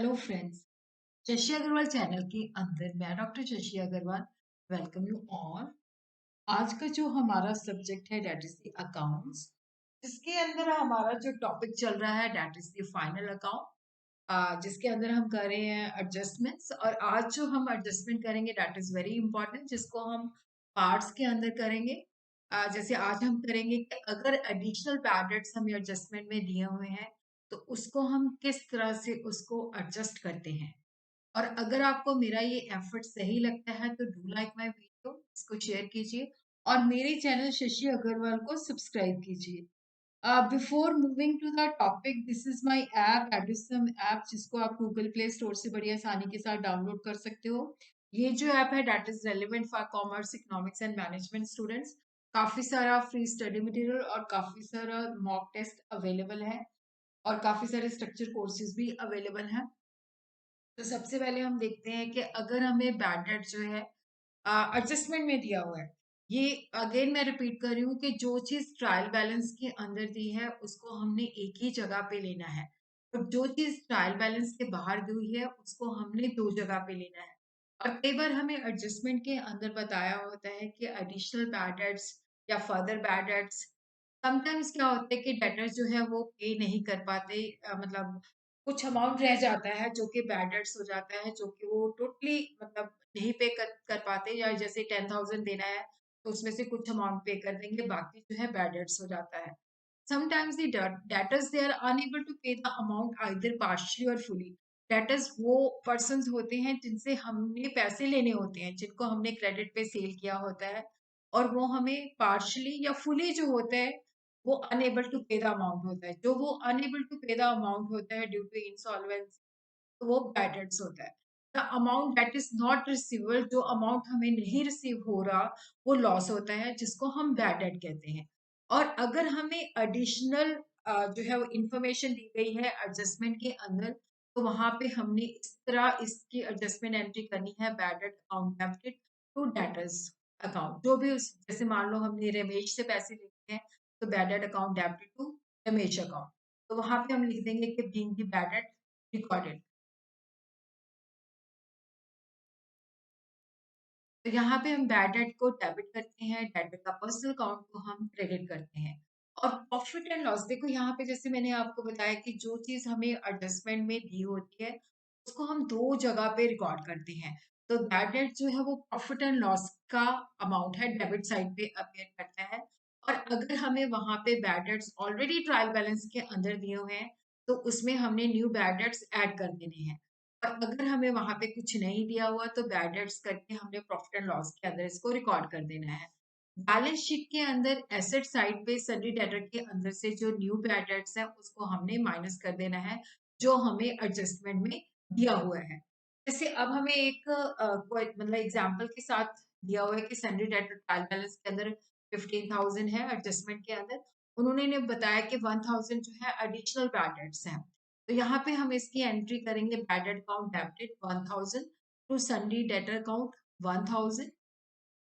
Hello friends. Shashi Agarwal channel के अंदर मैं doctor Shashi Agarwal welcome you all. आज का जो हमारा सब्जेक्ट है डेट इज द अकाउंट्स, जिसके अंदर हमारा जो टॉपिक चल रहा है debt is the final account, जिसके अंदर हम कर रहे हैं एडजस्टमेंट्स। और आज जो हम एडजस्टमेंट करेंगे डेट इज वेरी इंपॉर्टेंट, जिसको हम पार्ट्स के अंदर करेंगे। जैसे आज हम करेंगे कि अगर एडिशनल बैड डेट्स हमें एडजस्टमेंट में दिए हुए हैं तो उसको हम किस तरह से उसको एडजस्ट करते हैं। और अगर आपको मेरा ये एफर्ट सही लगता है तो डू लाइक माय वीडियो, इसको शेयर कीजिए और मेरे चैनल शशि अग्रवाल को सब्सक्राइब कीजिए। Before moving to the topic, this is my app Edusum app, जिसको आप गूगल प्ले स्टोर से बड़ी आसानी के साथ डाउनलोड कर सकते हो। ये जो ऐप है that is relevant for commerce, economics and management students. काफी सारा फ्री स्टडी मटेरियल और काफी सारा मॉक टेस्ट अवेलेबल है और काफी सारे स्ट्रक्चर कोर्सेज भी अवेलेबल हैं। तो सबसे पहले हम देखते हैं कि अगर हमें बैड डेट जो है एडजस्टमेंट में दिया हुआ है, ये अगेन मैं रिपीट कर रही हूँ कि जो चीज ट्रायल बैलेंस के अंदर दी है उसको हमने एक ही जगह पे लेना है, और जो चीज ट्रायल बैलेंस के बाहर दी हुई है उसको हमने दो जगह पे लेना है। और कई बार हमें एडजस्टमेंट के अंदर बताया होता है कि एडिशनल बैड डेट्स या फर्दर बैड डेट्स, समटाइम्स क्या होता है कि डेटर्स जो है वो पे नहीं कर पाते, मतलब कुछ अमाउंट रह जाता है जो कि बैड डेट्स हो जाता है, जो कि वो टोटली मतलब नहीं पे कर पाते, या जैसे 10,000 देना है तो उसमें से कुछ अमाउंट पे कर देंगे, बाकी जो है बैड डेट्स हो जाता है। Sometimes the debtors they are unable to pay the amount either partially or fully. Debtors वो पर्सन्स होते हैं जिनसे हमने पैसे लेने होते हैं, जिनको हमने क्रेडिट पे सेल किया होता है, और वो हमें पार्शली या फुली जो होता है वो अनेबल टू पे द अमाउंट होता है। जो वो अनेबल टू पे द अमाउंट होता है ड्यू टू इंसॉल्वेंस, तो वो बैड डेट्स होता है। The amount that is not receivable, जो अमाउंट हमें नहीं रिसीव हो रहा, वो लॉस होता है, जिसको हम बैड डेट कहते हैं। और अगर हमें एडिशनल जो है वो इंफॉर्मेशन दी गई है एडजस्टमेंट के अंदर, तो वहां पे हमने इस तरह इसकी एडजस्टमेंट एंट्री करनी है, bad debt account debited to debtors account. जो भी उस, जैसे मान लो हमने रमेश से पैसे लेते हैं तो bad debt account debited to Ramesh account, तो वहां पे हम लिख देंगे कि being the bad debt recorded. तो यहाँ पे हम बैड डेट को डेबिट करते हैं, डेबिट का पर्सनल अकाउंट को हम क्रेडिट करते हैं। और प्रॉफिट एंड लॉस, देखो यहाँ पे जैसे मैंने आपको बताया कि जो चीज हमें एडजस्टमेंट में दी होती है उसको हम दो जगह पे रिकॉर्ड करते हैं। तो बैड डेट जो है वो प्रॉफिट एंड लॉस का अमाउंट है, डेबिट साइड पे अपीयर करता है। और अगर हमें वहां पे bad debts already trial balance के अंदर दिए हुए हैं तो उसमें हमने न्यू बैड डेट्स ऐड कर देने हैं। और अगर हमें वहां पे कुछ नहीं दिया हुआ तो बैड डेट्स करके हमने प्रॉफिट एंड लॉस के अंदर इसको रिकॉर्ड कर देना है। बैलेंस शीट के अंदर एसेट साइड पे सन्नी डेटर के अंदर से जो न्यू बैड डेट्स है उसको हमने माइनस कर देना है, जो हमें एडजस्टमेंट में दिया हुआ है। जैसे अब हमें एक कोई मतलब एग्जांपल के साथ दिया हुआ है कि सन्नी डेटर ट्रायल बैलेंस के अंदर 15,000 है, एडजस्टमेंट के अंदर उन्होंने ने बताया कि 1,000 जो है एडिशनल बैड डेट्स हैं। तो यहाँ पे हम इसकी एंट्री करेंगे, bad debt account debited 1,000 to Sunny debtor account 1,000।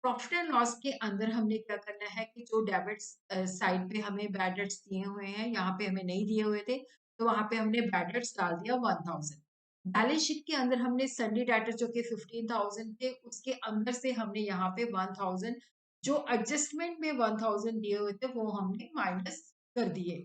Profit and loss के अंदर हमने क्या करना है कि जो डेबिट साइड पे हमें बैड डेट्स दिए हुए हैं, यहाँ पे हमें नहीं दिए हुए थे तो वहां पे हमने बैड डेट्स डाल दिया 1,000। बैलेंस शीट के अंदर हमने सन्नी डेटर जो कि 15,000 थे उसके अंदर से हमने यहाँ पे 1,000, जो एडजस्टमेंट में 1,000 दिए हुए थे वो हमने माइनस कर दिए।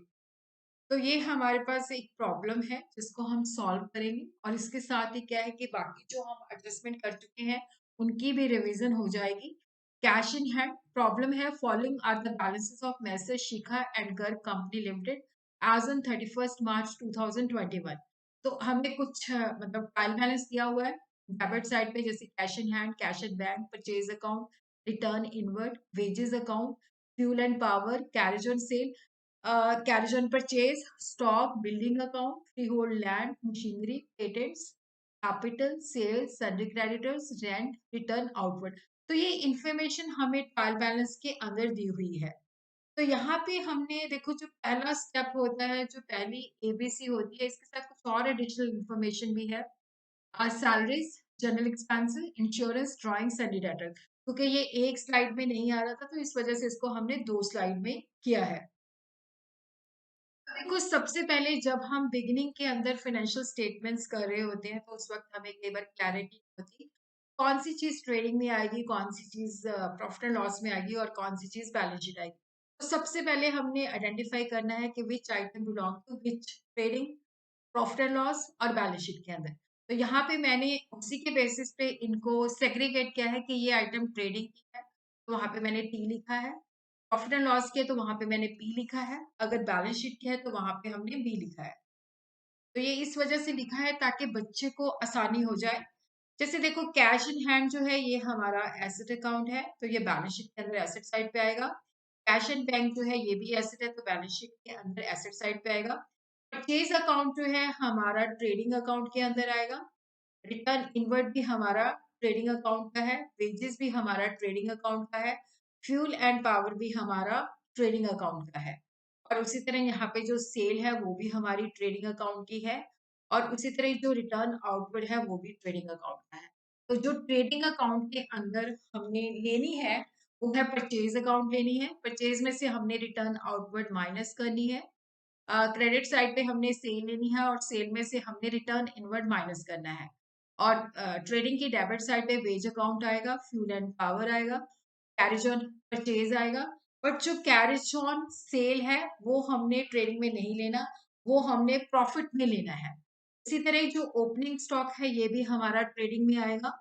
तो ये हमारे पास एक प्रॉब्लम है जिसको हम सॉल्व करेंगे, और इसके साथ ही क्या है कि बाकी जो हम एडजस्टमेंट कर चुके हैं उनकी भी रिवीजन हो जाएगी। कैश इन हैंड प्रॉब्लम है, following are the balances of Messrs Shikha and Garg company limited as on 31 March 2021। तो हमें कुछ मतलब ट्रायल बैलेंस दिया हुआ है डेबिट साइड पे, जैसे cash in hand, cash at bank, purchase account, return inward, wages account, fuel and power, carriage on sale, carriage on purchase, stock, building account, freehold land, machinery, patents, capital, sales, sundry creditors, rent, return outward। तो ये information हमें trial balance के अंदर दी हुई है। तो यहाँ पे हमने देखो, जो पहला स्टेप होता है, जो पहली एबीसी होती है, इसके साथ कुछ और एडिशनल इंफॉर्मेशन भी है। Salaries, general expenses, insurance, drawing, Sunny debtor, क्योंकि ये एक स्लाइड में नहीं आ रहा था तो इस वजह से इसको हमने दो स्लाइड में किया है। देखो, सबसे पहले जब हम बिगिनिंग के अंदर फाइनेंशियल स्टेटमेंट्स कर रहे होते हैं, तो उस वक्त हमें कई बार क्लैरिटी होती, कौन सी चीज ट्रेडिंग में आएगी, कौन सी चीज प्रॉफिट एंड लॉस में आएगी और कौन सी चीज बैलेंस शीट आएगी। तो सबसे पहले हमने आइडेंटिफाई करना है कि which item belong to which trading, profit and loss और बैलेंस शीट के अंदर। तो यहाँ पे मैंने उसी के बेसिस पे इनको सेग्रीगेट किया है कि ये आइटम ट्रेडिंग की है, तो वहां पे मैंने टी लिखा है। प्रॉफिट एंड लॉस की है तो वहां पे मैंने पी लिखा है। अगर बैलेंस शीट की है तो वहां पे हमने बी लिखा है। तो ये इस वजह से लिखा है ताकि बच्चे को आसानी हो जाए। जैसे देखो, कैश इन हैंड जो है ये हमारा एसेट अकाउंट है, तो ये बैलेंस शीट के अंदर एसेट साइड पे आएगा। कैश इन बैंक जो है ये भी एसेट है, तो बैलेंस शीट के अंदर एसेट साइड पे आएगा। परचेज अकाउंट जो है हमारा ट्रेडिंग अकाउंट के अंदर आएगा। रिटर्न इनवर्ड भी हमारा ट्रेडिंग अकाउंट का है। वेजेस भी हमारा ट्रेडिंग अकाउंट का है। फ्यूल एंड पावर भी हमारा ट्रेडिंग अकाउंट का है। और उसी तरह यहाँ पे जो सेल है वो भी हमारी ट्रेडिंग अकाउंट की है। और उसी तरह जो रिटर्न आउटवर्ड है वो भी ट्रेडिंग अकाउंट का है। तो जो ट्रेडिंग अकाउंट के अंदर हमने लेनी है वो है परचेज अकाउंट लेनी है। परचेज में से हमने रिटर्न आउटवर्ड माइनस करनी है। क्रेडिट साइड पे हमने सेल लेनी है और सेल में से हमने रिटर्न इनवर्ड माइनस करना है। और ट्रेडिंग की डेबिट साइड पे वेज अकाउंट आएगा, फ्यूल एंड पावर आएगा, कैरेज ऑन परचेज आएगा। बट जो कैरेज ऑन सेल है वो हमने ट्रेडिंग में नहीं लेना, वो हमने प्रॉफिट में लेना है। इसी तरह जो ओपनिंग स्टॉक है ये भी हमारा ट्रेडिंग में आएगा।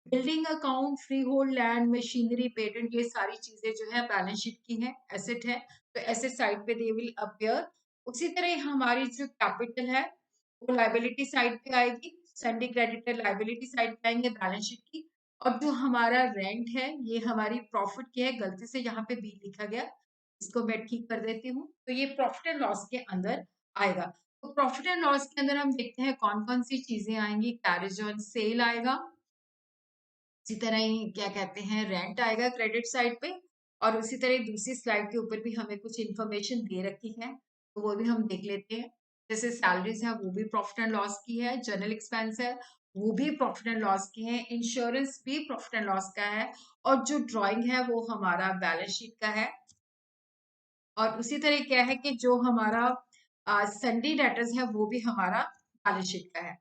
Building account, free hold land, machinery, patent, ये सारी चीजें जो है बैलेंस शीट की है, एसेट है, तो एसेट साइड पे दे विल अपीयर। उसी तरह हमारी जो कैपिटल है वो लाइबिलिटी साइड पे आएगी। सन्डी क्रेडिटर लाइबिलिटी साइड पे आएंगे बैलेंस शीट की। और जो हमारा रेंट है ये हमारी प्रॉफिट की है। गलती से यहाँ पे बी लिखा गया, इसको मैं ठीक कर देती हूँ। तो ये प्रॉफिट एंड लॉस के अंदर आएगा। तो प्रॉफिट एंड लॉस के अंदर हम देखते हैं कौन कौन सी चीजें आएंगी। कैरेज ऑन सेल आएगा, इसी तरह ही क्या कहते हैं रेंट आएगा क्रेडिट साइड पे। और उसी तरह दूसरी स्लाइड के ऊपर भी हमें कुछ इन्फॉर्मेशन दे रखी है, तो वो भी हम देख लेते हैं। जैसे सैलरीज है वो भी प्रॉफिट एंड लॉस की है। जनरल एक्सपेंस है वो भी प्रॉफिट एंड लॉस की है। इंश्योरेंस भी प्रॉफिट एंड लॉस का है। और जो ड्राइंग है वो हमारा बैलेंस शीट का है। और उसी तरह क्या है कि जो हमारा सन्डी डेटर्स है वो भी हमारा बैलेंस शीट का है।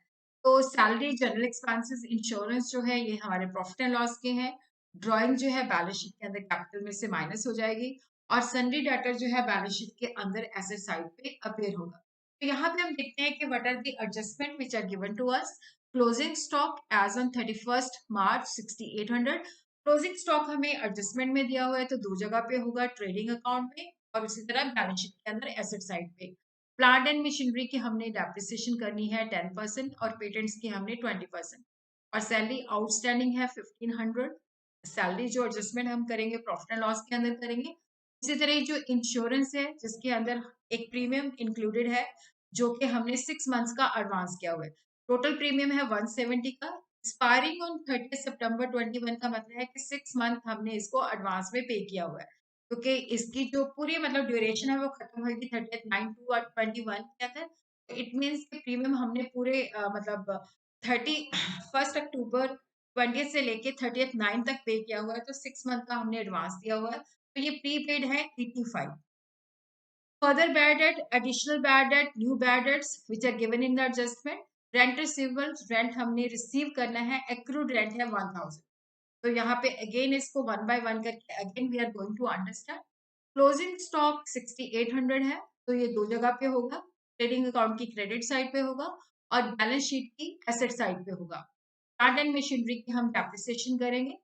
तो सैलरी, जनरल एक्सपेंसेस, इंश्योरेंस जो है ये हमारे प्रॉफिट एंड लॉस के हैं। ड्राइंग जो है बैलेंस शीट के अंदर कैपिटल में से माइनस हो जाएगी। और सन्डी डेटर जो है बैलेंस शीट के अंदर एसेट साइड पे अपेयर होगा। तो यहाँ पे हम देखते हैं कि what are the adjustment which are given to us. Closing stock as on 31st March 6800। Closing stock हमें एडजस्टमेंट में दिया हुआ है, तो दो जगह पे होगा, ट्रेडिंग अकाउंट में और उसी तरह बैलेंस शीट के अंदर एसेट साइड पे। प्लांट एंड मशीनरी की हमने डेप्रिसिएशन करनी है 10% और पेटेंट्स की हमने 20%। और सैलरी आउटस्टैंडिंग है 1500। सैलरी जो एडजस्टमेंट हम करेंगे प्रॉफिट एंड लॉस के अंदर करेंगे। इसी तरह जो इंश्योरेंस है जिसके अंदर एक प्रीमियम इंक्लूडेड है, जो कि हमने 6 मंथ्स का एडवांस किया हुआ है। टोटल प्रीमियम है 170 का। एक्सपायरिंग ऑन 30 सितंबर 21 का मतलब है कि 6 मंथ हमने इसको एडवांस में पे किया हुआ है, क्योंकि इसकी जो पूरी मतलब ड्यूरेशन है वो खत्म होगी 30/9/21 के अंदर। इट मीन्स कि प्रीमियम हमने पूरे मतलब 31 अक्टूबर 20 से लेके 30/9 तक पे किया हुआ है, तो 6 मंथ का हमने एडवांस दिया हुआ है, तो ये प्रीपेड है 85। Further bad debt, additional bad debt, new bad debts which are given in the adjustment. Rent receivables, rent हमने रिसीव करना है, accrued rent है 1000। तो यहाँ पे अगेन इसको वन बाय वन करके again we are going to understand. Closing stock 6800 है, तो ये दो जगह पे होगा। ट्रेडिंग अकाउंट की क्रेडिट साइड पे होगा और बैलेंस शीट की एसेट साइड पे होगा। प्लांट एंड मशीनरी की हम डेप्रिसिएशन करेंगे।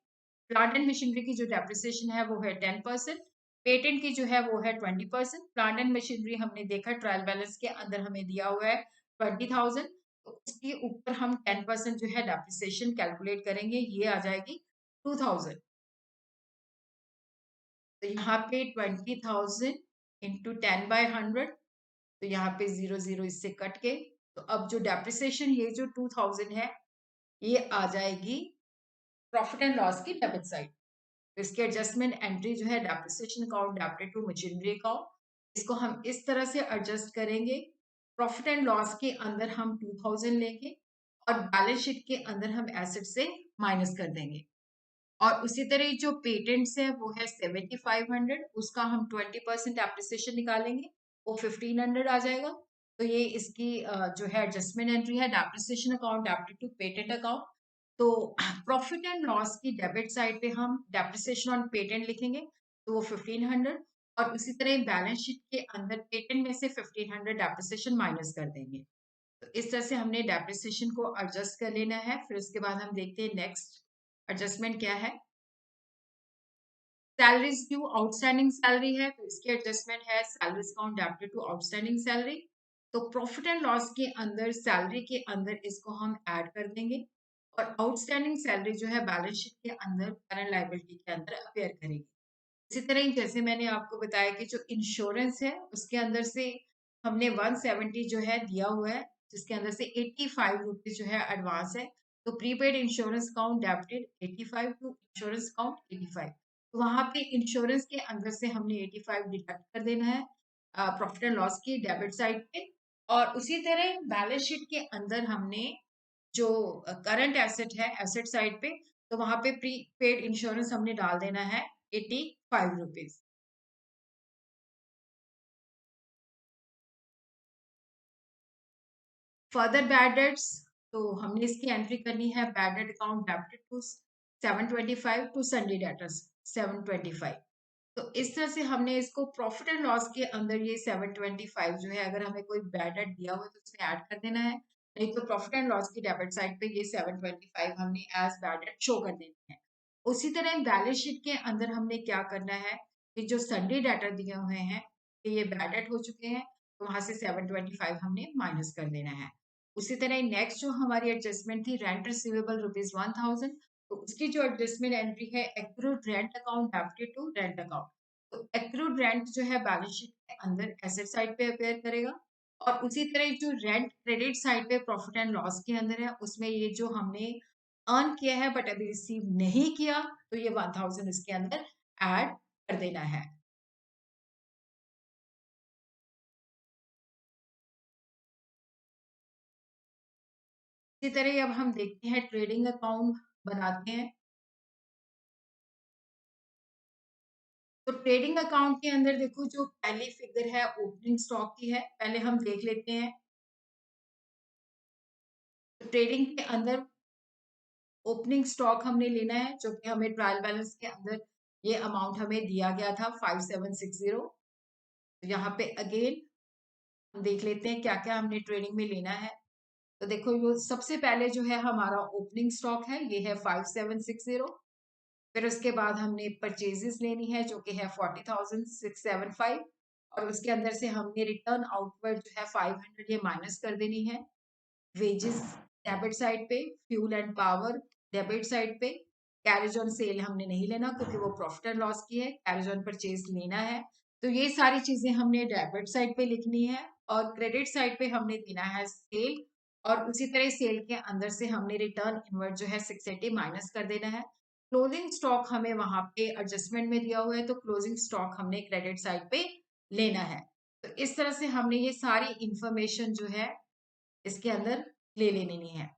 प्लांट एंड मशीनरी की जो डेप्रिसिएशन है वो है 10%। पेटेंट की जो है वो है 20%। प्लांट एंड मशीनरी हमने देखा ट्रायल बैलेंस के अंदर हमें दिया हुआ है 20,000, तो उसके ऊपर हम 10% जो है डेप्रिसिएशन कैलकुलेट करेंगे, ये आ जाएगी 2000। तो यहाँ पे 20,000 इंटू 10/100, तो यहाँ पे 0 0 इससे कट के, तो अब जो डेप्रिसिएशन ये जो 2000 है ये आ जाएगी प्रॉफिट एंड लॉस की डेबिट साइड। तो इसके एडजस्टमेंट एंट्री जो है depreciation account debited to machinery account, इसको हम इस तरह से एडजस्ट करेंगे। प्रॉफिट एंड लॉस के अंदर हम 2000 लेंगे और बैलेंस शीट के अंदर हम एसेट से माइनस कर देंगे। और उसी तरह जो पेटेंट्स है वो है 7500, उसका हम 20% एप्रिसिएशन निकालेंगे। वो 1500 आ जाएगा। तो ये इसकी जो है एडजस्टमेंट एंट्री है। Depreciation account debited to patent account. तो प्रॉफिट एंड लॉस की डेबिट साइड पे हम डेप्रिसिएशन ऑन पेटेंट लिखेंगे, तो वो 1500। और उसी तरह बैलेंस शीट के अंदर पेटेंट में से 1500 डेप्रिसिएशन माइनस कर देंगे। तो इस तरह से हमने डेप्रिसिएशन को एडजस्ट कर लेना है। फिर उसके बाद हम देखते हैं नेक्स्ट एडजस्टमेंट क्या है। सैलरीज ड्यू आउटस्टैंडिंग सैलरी है, तो इसकी एडजस्टमेंट है salaries account debited to outstanding salary. तो प्रॉफिट एंड लॉस के अंदर सैलरी के अंदर इसको हम ऐड कर देंगे, और आउटस्टैंडिंग सैलरी जो है बैलेंस शीट के अंदर करंट लायबिलिटी के अंदर अपेयर करेगी। इसी तरह ही जैसे मैंने आपको बताया कि जो इंश्योरेंस है उसके अंदर से हमने 170 जो है दिया हुआ है, जिसके अंदर से 85 रुपीज जो है एडवांस है। तो prepaid insurance account debited 85 to insurance account 85। तो वहां पे इंश्योरेंस के अंदर से हमने 85 डिडक्ट कर देना है प्रॉफिट एंड लॉस की डेबिट साइड पे। और उसी तरह बैलेंस शीट के अंदर हमने जो करंट एसेट है एसेट साइड पे, तो वहां पे प्रीपेड इंश्योरेंस हमने डाल देना है 85 रुपीज। फर्दर बैड डेट्स, तो हमने इसकी एंट्री करनी है bad debt account debited to 725 to sundry debtors 725। तो इस तरह से हमने इसको प्रॉफिट एंड लॉस के अंदर ये 725 जो है, अगर हमें कोई बैड डेट दिया हुआ है तो उसे ऐड कर देना है, नहीं तो प्रॉफिट एंड लॉस की डेबिट साइड पे ये 725 हमने एज बैड डेट शो कर देना है। उसी तरह बैलेंस शीट के अंदर हमने क्या करना है कि जो संडे डाटा दिए हुए हैं कि ये बैड डेट हो चुके हैं, तो वहां से 725 हमने माइनस कर देना है। उसी तरह नेक्स्ट जो हमारी एडजस्टमेंट थी रेंट रिसीवेबल रुपीज 1000। तो उसकी जो एडजस्टमेंट एंट्री है accrued rent account debited to rent account. तो एक्रूड रेंट जो है बैलेंस शीट के अंदर एसेट साइड पे अपेयर करेगा, और उसी तरह जो रेंट क्रेडिट साइड पे प्रॉफिट एंड लॉस के अंदर है उसमें ये जो हमने अर्न किया है बट अभी रिसीव नहीं किया, तो ये 1000 इसके अंदर ऐड कर देना है। इसी तरह अब हम देखते हैं ट्रेडिंग अकाउंट बनाते हैं। तो ट्रेडिंग अकाउंट के अंदर देखो जो पहली फिगर है ओपनिंग स्टॉक की है, पहले हम देख लेते हैं। तो ट्रेडिंग के अंदर ओपनिंग स्टॉक हमने लेना है, जो कि हमें ट्रायल बैलेंस के अंदर ये अमाउंट हमें दिया गया था 5760। तो यहाँ पे अगेन हम देख लेते हैं क्या क्या हमने ट्रेडिंग में लेना है। तो देखो ये सबसे पहले जो है हमारा ओपनिंग स्टॉक है, ये है 5760। फिर उसके बाद हमने परचेजेस लेनी है जो कि है 40,675। और उसके अंदर से हमने रिटर्न आउटवर्ड जो है 500 ये माइनस कर देनी है। वेजेस डेबिट साइड पे, fuel and power debit side पे। कैरेज ऑन सेल हमने नहीं लेना क्योंकि वो प्रॉफिट एंड लॉस की है, कैरेज ऑन परचेज लेना है। तो ये सारी चीजें हमने डेबिट साइड पे लिखनी है। और क्रेडिट साइड पे हमने देना है सेल, और उसी तरह सेल के अंदर से हमने रिटर्न इनवर्ट जो है 680 माइनस कर देना है। क्लोजिंग स्टॉक हमें वहां पे एडजस्टमेंट में दिया हुआ है, तो क्लोजिंग स्टॉक हमने क्रेडिट साइड पे लेना है। तो इस तरह से हमने ये सारी इंफॉर्मेशन जो है इसके अंदर ले लेनी है।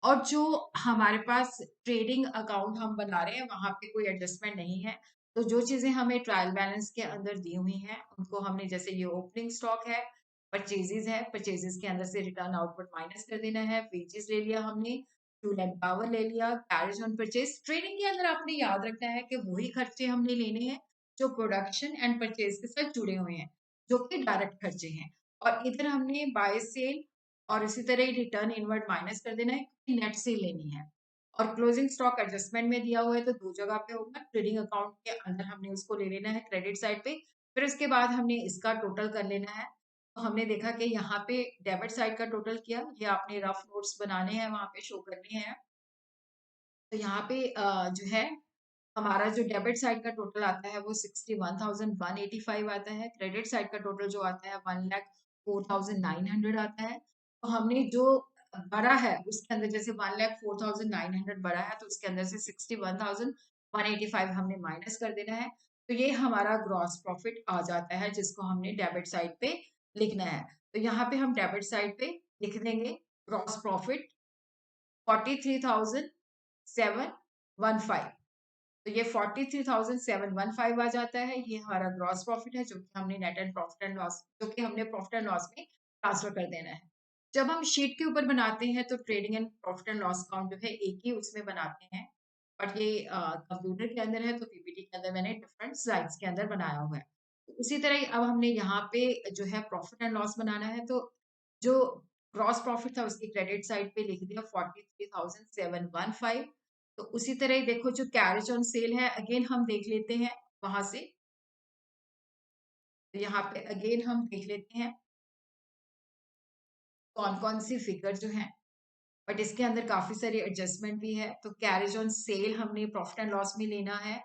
और जो हमारे पास ट्रेडिंग अकाउंट हम बना रहे हैं वहां पे कोई एडजस्टमेंट नहीं है। तो जो चीजें हमें ट्रायल बैलेंस के अंदर दी हुई हैं उनको हमने, जैसे ये ओपनिंग स्टॉक है, परचेजेस है, परचेजेस के अंदर से रिटर्न आउटपुट माइनस कर देना है, वेजेस ले लिया हमने, फ्यूल एंड पावर ले लिया, कैरेज ऑन परचेज। ट्रेडिंग के अंदर आपने याद रखना है कि वही खर्चे हमने लेने हैं जो प्रोडक्शन एंड परचेज के साथ जुड़े हुए हैं, जो कि डायरेक्ट खर्चे हैं। और इधर हमने बाय सेल और इसी तरह ही रिटर्न इनवर्ट माइनस कर देना है, नेट से लेनी है। और क्लोजिंग स्टॉक एडजस्टमेंट में दिया हुआ है तो दो जगह पे होगा, ट्रेडिंग अकाउंट के अंदर हमने उसको ले लेना है क्रेडिट साइड पे। फिर उसके बाद हमने इसका टोटल कर लेना है। तो हमने देखा कि यहाँ पे डेबिट साइड का टोटल किया, ये आपने रफ नोट्स बनाने हैं वहां पे शो करने हैं। तो यहाँ पे जो है हमारा जो डेबिट साइड का टोटल आता है वो 61,185 आता है। क्रेडिट साइड का टोटल जो आता है 1,04,900 आता है। तो हमने जो भरा है उसके अंदर, जैसे 1,04,900 भरा है तो उसके अंदर से 61,185 हमने माइनस कर देना है। तो ये हमारा ग्रॉस प्रॉफिट आ जाता है जिसको हमने डेबिट साइड पे लिखना है। तो यहाँ पे हम डेबिट साइड पे लिख देंगे ग्रॉस प्रॉफिट 43,715। तो ये 43,715 आ जाता है। ये हमारा ग्रॉस प्रॉफिट है जो कि हमने net and profit and loss जो कि हमने प्रॉफिट एंड लॉस में ट्रांसफर कर देना है। जब हम शीट के ऊपर बनाते हैं तो trading and profit and loss account जो है एक ही उसमें बनाते हैं, बट ये कंप्यूटर के अंदर है तो पीपीटी के अंदर मैंने डिफरेंट स्लाइड्स के अंदर बनाया हुआ है। तो उसी तरह ही अब हमने यहाँ पे जो है प्रॉफिट एंड लॉस बनाना है, तो जो ग्रॉस प्रॉफिट था उसकी क्रेडिट साइड पे लिख दिया 43,715। तो उसी तरह ही देखो जो कैरेज ऑन सेल है अगेन हम देख लेते हैं वहां से। तो यहाँ पे अगेन हम देख लेते हैं कौन कौन सी फिगर जो है, बट इसके अंदर काफी सारी एडजस्टमेंट भी है। तो कैरेज ऑन सेल हमने प्रॉफिट एंड लॉस में लेना है,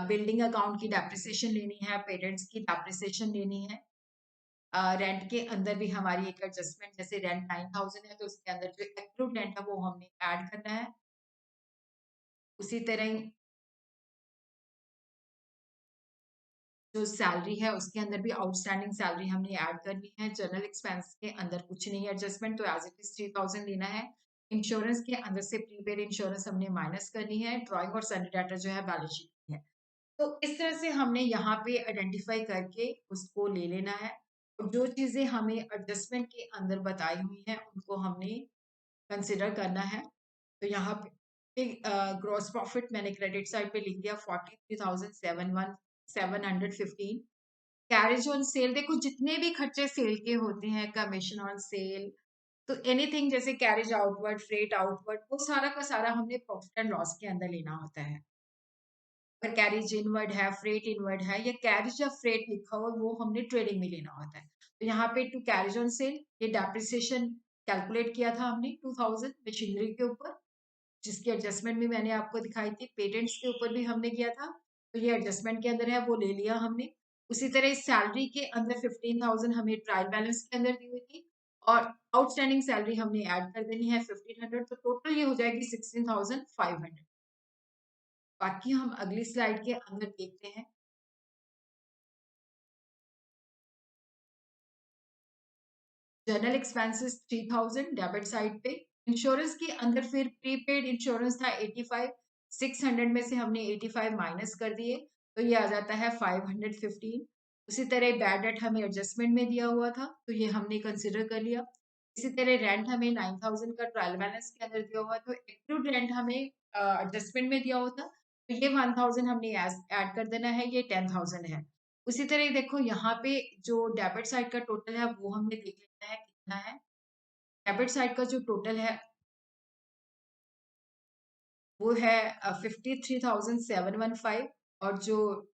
बिल्डिंग अकाउंट की डेप्रिसिएशन लेनी है, पेरेंट्स की डेप्रिसिएशन लेनी है, रेंट के अंदर भी हमारी एक एडजस्टमेंट, जैसे रेंट 9,000 है तो उसके अंदर जो एक्रूड रेंट है वो हमने ऐड करना है। उसी तरह जो सैलरी है उसके अंदर भी आउटस्टैंडिंग सैलरी हमने ऐड करनी है। जनरल एक्सपेंस के अंदर कुछ नहीं है एडजस्टमेंट, तो एज इट इज 3,000 लेना है। इंश्योरेंस के अंदर से प्रीपेड इंश्योरेंस हमने माइनस करनी है। ड्राइंग और सैलरी डाटा जो है बैलेंस शीट में है। तो इस तरह से हमने यहाँ पे आइडेंटिफाई करके उसको ले लेना है, और जो चीजें हमें एडजस्टमेंट के अंदर बताई हुई हैं उनको हमने कंसिडर करना है। तो यहाँ पे ग्रॉस प्रॉफिट मैंने क्रेडिट साइड पे लिख दिया 43,715। कैरेज ऑन सेल, देखो जितने भी खर्चे सेल के होते हैं, कमीशन ऑन सेल, तो एनीथिंग जैसे कैरेज आउटवर्ड, फ्रेट आउटवर्ड, वो सारा का सारा हमने प्रॉफिट एंड लॉस के अंदर लेना होता है। अगर कैरेज इनवर्ड है, फ्रेट इनवर्ड है, या कैरेज या फ्रेट लिखा हुआ वो हमने ट्रेडिंग में लेना होता है। तो यहाँ पे टू कैरेज ऑन सेल ये डेप्रिसिएशन कैलकुलेट किया था हमने 2,000 मशीनरी के ऊपर, जिसकी एडजस्टमेंट भी मैंने आपको दिखाई थी। पेटेंट्स के ऊपर भी हमने किया था, तो ये एडजस्टमेंट के अंदर है, वो ले लिया हमने। उसी तरह सैलरी के अंदर 15,000 हमें ट्रायल बैलेंस के अंदर दी हुई थी, और आउटस्टैंडिंग सैलरी हमने ऐड कर देनी है 1,500, तो टोटल ये हो जाएगी 16,500। बाकी हम अगली स्लाइड के अंदर देखते हैं। जनरल एक्सपेंसेस 3,000 डेबिट साइड पे। इंश्योरेंस के अंदर फिर प्रीपेड इंश्योरेंस था 85, 600 में से हमने 85 माइनस कर दिए, तो ये आ जाता है 515। उसी तरह बैड डेट हमें एडजस्टमेंट में दिया हुआ था, तो ये हमने कंसिडर कर लिया। इसी तरह रेंट हमें 9,000 का ट्रायल बैलेंस के अंदर दिया हुआ, तो एक्रूड रेंट हमें एडजस्टमेंट में दिया हुआ था, तो ये 1,000 हमने ऐड कर देना है, ये 10,000 है। उसी तरह देखो यहाँ पे जो डेबिट साइड का टोटल है वो हमने देख लेना है कितना है। डेबिट साइड का जो टोटल है वो है 53,715, और जो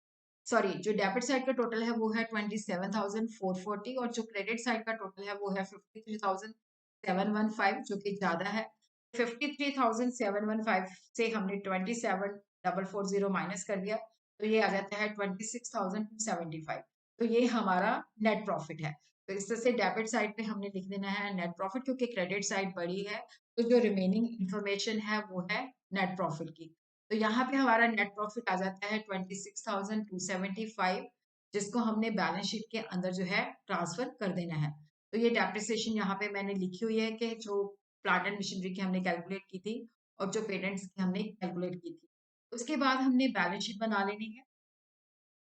सॉरी जो डेबिट साइड का टोटल है वो है 27,440, और जो क्रेडिट साइड का टोटल है वो है 53,715, जो कि ज्यादा है। 53,715 से हमने 27,440 माइनस कर दिया, तो ये आ जाता है 26,275। तो ये हमारा नेट प्रॉफिट है। तो इस तरह से डेबिट साइड पे हमने लिख देना है नेट प्रॉफिट, क्योंकि क्रेडिट साइड बड़ी है, तो जो रिमेनिंग इंफॉर्मेशन है वो है नेट प्रॉफिट की। तो यहाँ पे हमारा नेट प्रॉफिट आ जाता है 26,275, जिसको हमने बैलेंस शीट के अंदर जो है ट्रांसफर कर देना है। तो ये डेप्रिसिएशन यहाँ पे मैंने लिखी हुई है कि जो प्लांट एंड मशीनरी की हमने कैलकुलेट की थी, और जो पेटेंट्स की हमने कैलकुलेट की थी। उसके बाद हमने बैलेंस शीट बना लेनी है।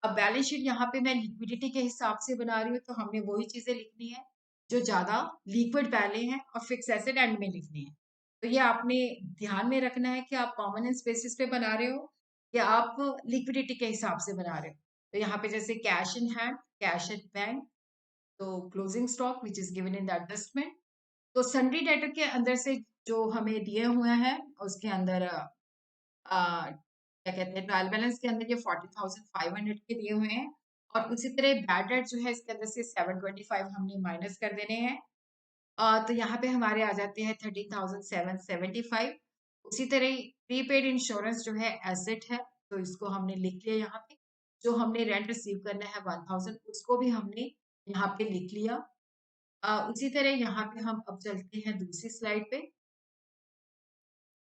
अब बैलेंस शीट यहाँ पे मैं लिक्विडिटी के हिसाब से बना रही हूँ, तो हमने वही चीजें लिखनी है जो ज्यादा लिक्विड पहले हैं और फिक्स एसेट एंड में लिखनी है। तो ये आपने ध्यान में रखना है कि आप कॉमन बेसिस पे बना रहे हो या आप लिक्विडिटी के हिसाब से बना रहे हो। तो यहाँ पे जैसे cash in hand, cash at bank, तो closing stock which is given in the adjustment. तो सन्ड्री डेटर के अंदर से जो हमें दिए हुए हैं उसके अंदर क्या कहते हैं, ट्रायल बैलेंस के अंदर ये 40,500 के दिए हुए हैं, और उसी तरह बैड डेट जो है इसके अंदर से 725 हमने माइनस कर देने हैं। तो यहाँ पे हमारे आ जाते हैं 13,775। उसी तरह प्रीपेड इंश्योरेंस जो है एसेट है, तो इसको हमने लिख लिया यहाँ पे। जो हमने रेंट रिसीव करना है 1,000, उसको भी हमने यहाँ पे लिख लिया। उसी तरह यहाँ पे हम अब चलते हैं दूसरी स्लाइड पे,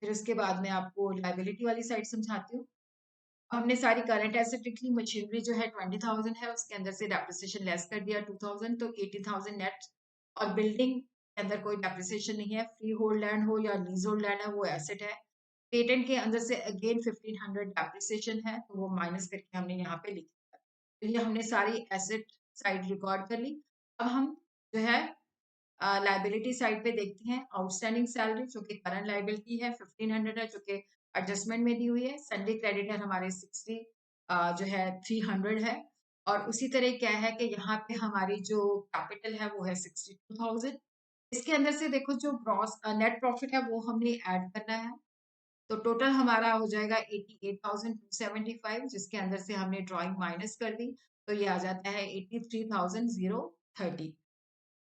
फिर उसके बाद मैं आपको लाइबिलिटी वाली साइड समझाती हूँ। हमने सारी करंट एसेट लिख ली। मशीनरी जो है 20,000 है, उसके अंदर से डेप्रिसिएशन लेस कर दिया 2,000, तो 18,000 नेट। और बिल्डिंग के अंदर कोई डेप्रिसिएशन नहीं है, फ्री होल्ड लैंड हो या लीज होल्ड लैंड है वो एसेट है। पेटेंट के अंदर से अगेन 1500 डेप्रिसिएशन है, तो वो माइनस करके हमने यहाँ पे लिखा है। तो ये हमने सारी एसेट साइड रिकॉर्ड कर ली। अब हम जो है लायबिलिटी साइड पे देखते हैं आउटस्टैंडिंग सैलरी जो कि करंट लायबिलिटी है 1500 है जो कि एडजस्टमेंट में दी हुई है। सन्डे क्रेडिटर हमारे 60 जो है 300 है और उसी तरह क्या है कि यहाँ पे हमारी जो कैपिटल है वो है 62,000। इसके अंदर से देखो जो ग्रॉस नेट प्रॉफिट है वो हमने ऐड करना है, तो टोटल हमारा हो जाएगा 88,275 जिसके अंदर से हमने ड्राइंग माइनस कर दी, तो ये आ जाता है 83,030।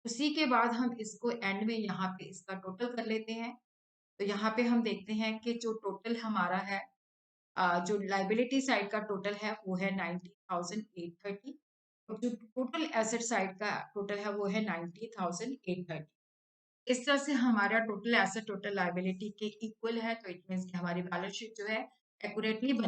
उसी के बाद हम इसको एंड में यहाँ पे इसका टोटल कर लेते हैं। तो यहाँ पे हम देखते हैं कि जो टोटल हमारा है जो लाइबिलिटी साइड का टोटल है वो है 90,830 और जो टोटल एसेट साइड का टोटल है वो है 90,830। इस तरह से हमारा टोटल एसेट टोटल लाइबिलिटी के इक्वल है, तो इट मीन्स कि हमारी बैलेंस शीट जो है एक्यूरेटली बनी